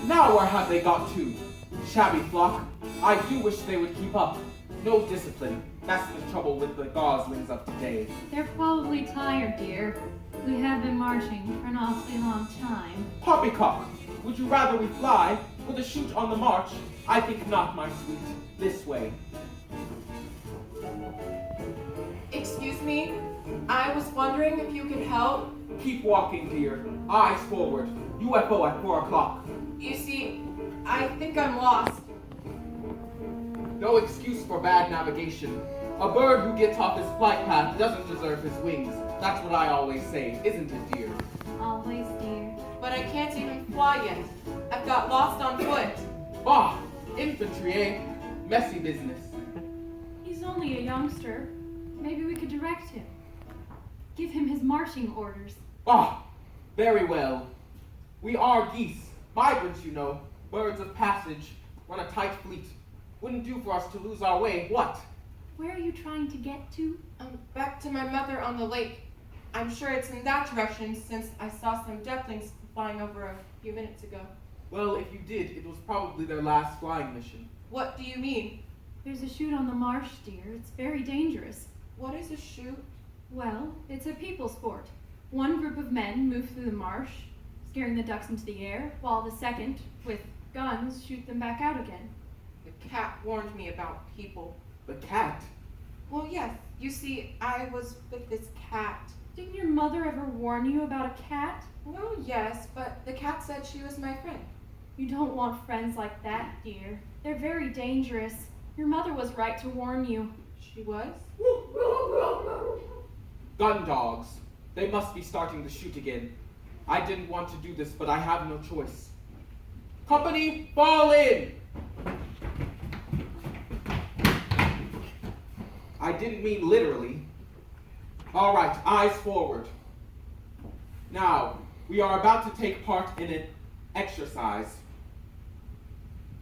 Now where have they got to? Shabby flock. I do wish they would keep up. No discipline. That's the trouble with the goslings of today. They're probably tired, dear. We have been marching for an awfully long time. Poppycock, would you rather we fly with a shoot on the march? I think not, my sweet. This way. Excuse me, I was wondering if you could help. Keep walking, dear. Eyes forward. UFO at 4 o'clock. You see, I think I'm lost. No excuse for bad navigation. A bird who gets off his flight path doesn't deserve his wings. That's what I always say, isn't it, dear? Always, dear. But I can't even fly yet. I've got lost on foot. Bah! Infantry, eh? Messy business. He's only a youngster. Maybe we could direct him. Give him his marching orders. Ah! Very well. We are geese. Migrants, you know. Birds of passage. Run a tight fleet. Wouldn't do for us to lose our way, what? Where are you trying to get to? Back to my mother on the lake. I'm sure it's in that direction since I saw some ducklings flying over a few minutes ago. Well, if you did, it was probably their last flying mission. What do you mean? There's a chute on the marsh, dear. It's very dangerous. What is a chute? Well, it's a people sport. One group of men move through the marsh, scaring the ducks into the air, while the second, with guns, shoot them back out again. The cat warned me about people. The cat? Well, yes. You see, I was with this cat. Didn't your mother ever warn you about a cat? Well, yes, but the cat said she was my friend. You don't want friends like that, dear. They're very dangerous. Your mother was right to warn you. She was? Gun dogs. They must be starting to shoot again. I didn't want to do this, but I have no choice. Company, fall in! I didn't mean literally. All right, eyes forward. Now, we are about to take part in an exercise,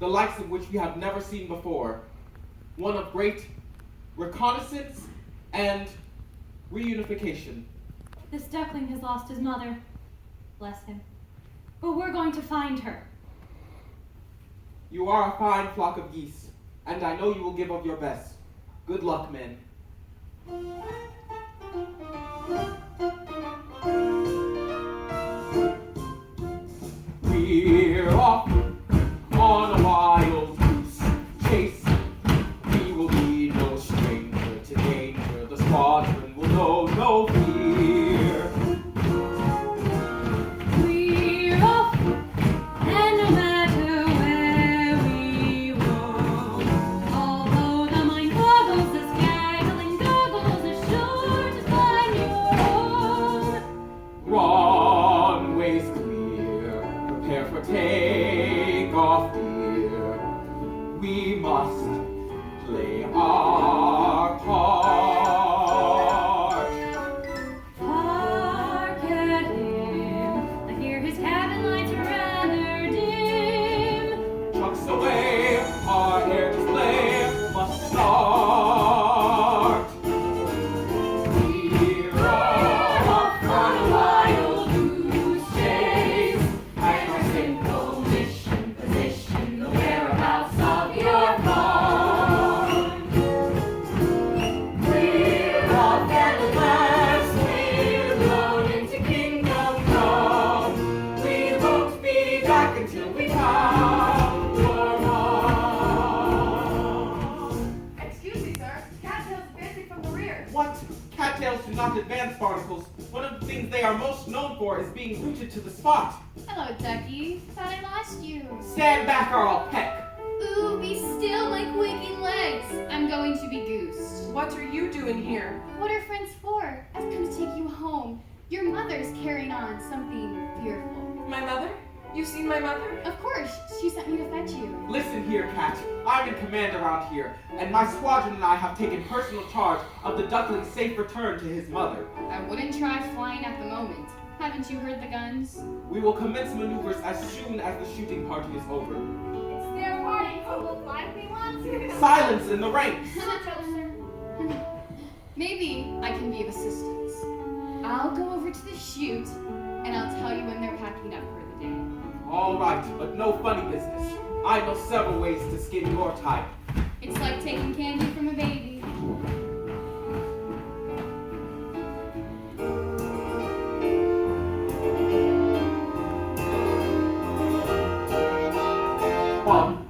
the likes of which we have never seen before. One of great reconnaissance and reunification. This duckling has lost his mother. Bless him. But we're going to find her. You are a fine flock of geese, and I know you will give of your best. Good luck, men. We're off on a wild goose chase. We will be no stranger to danger. The squadron will know no fear. We're off, and no matter where we roam, although the mind boggles, the scattling goggles are sure to find your home. Runways clear, prepare for takeoff, dear. We must play our part. Hark at him, I hear his cabin lights are rather dim. Trucks away, our air display must start. We're off on a wild goose chase, and our simple mission, position the whereabouts of your farm. We're off and at last we're blown into kingdom come. We won't be back until we found your mom. Excuse me, sir. Cattail's advancing from the rear. What? Cattails do not advance barnacles. One of the things they are most known for is being rooted to the spot. Hello, Ducky. Thought I lost you. Stand back or I'll peck. Ooh, be still, my quaking legs. I'm going to be goosed. What are you doing here? What are friends for? I've come to take you home. Your mother's carrying on something fearful. My mother? You've seen my mother? Of course, she sent me to fetch you. Listen here, Cat. I'm in command around here, and my squadron and I have taken personal charge of the duckling's safe return to his mother. I wouldn't try flying at the moment. Haven't you heard the guns? We will commence maneuvers as soon as the shooting party is over. It's their party. Look like we want to. Silence in the ranks! Maybe I can be of assistance. I'll go over to the chute, and I'll tell you when they're packing up for the day. All right, but no funny business. I know several ways to skin your type. It's like taking candy from a baby.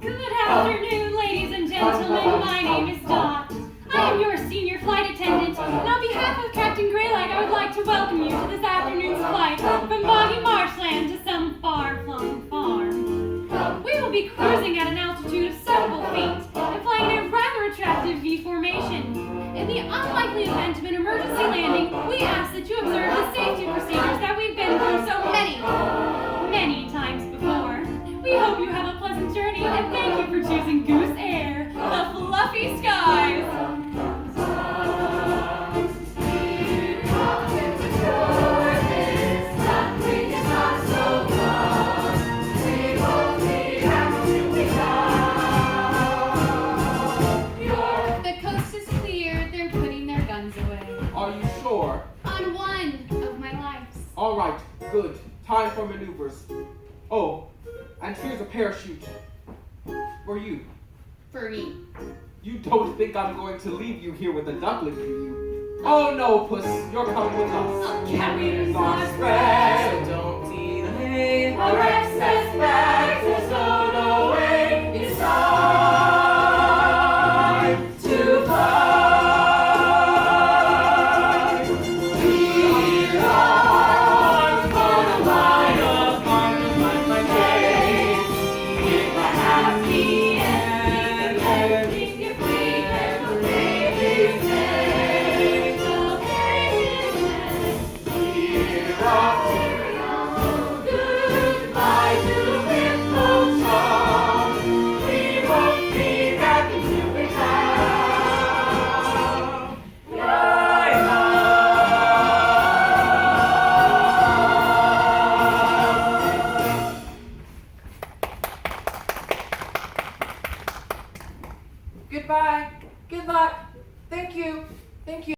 Good afternoon, ladies and gentlemen. My name is Dot. I am your senior flight attendant, and on behalf of Captain Greylag, I would like to welcome you to this afternoon's flight from boggy marshland to some far-flung farm. We will be cruising at an altitude of several feet and flying in a rather attractive V formation. In the unlikely event of an emergency landing, we ask that you observe the safety procedures that we've been through so many times before. We hope you have a pleasant journey, and thank you for choosing Goose Air, the fluffy skies. The coast is clear, they're putting their guns away. Are you sure? On one of my lives. All right, good. Time for maneuvers. Oh, and here's a parachute. For you. For me. You don't think I'm going to leave you here with a duckling, do you? Oh no, Puss, you're coming with us. I'll carry Here's you our spread, so don't delay. Our excess bags are stowed away. It's time to fly. We are for the line of my days. With a happy ending, if we can believe it. We're off to goodbye to Whitlow Town. We won't be back until we have. Goodbye. Good luck. Thank you. Thank you.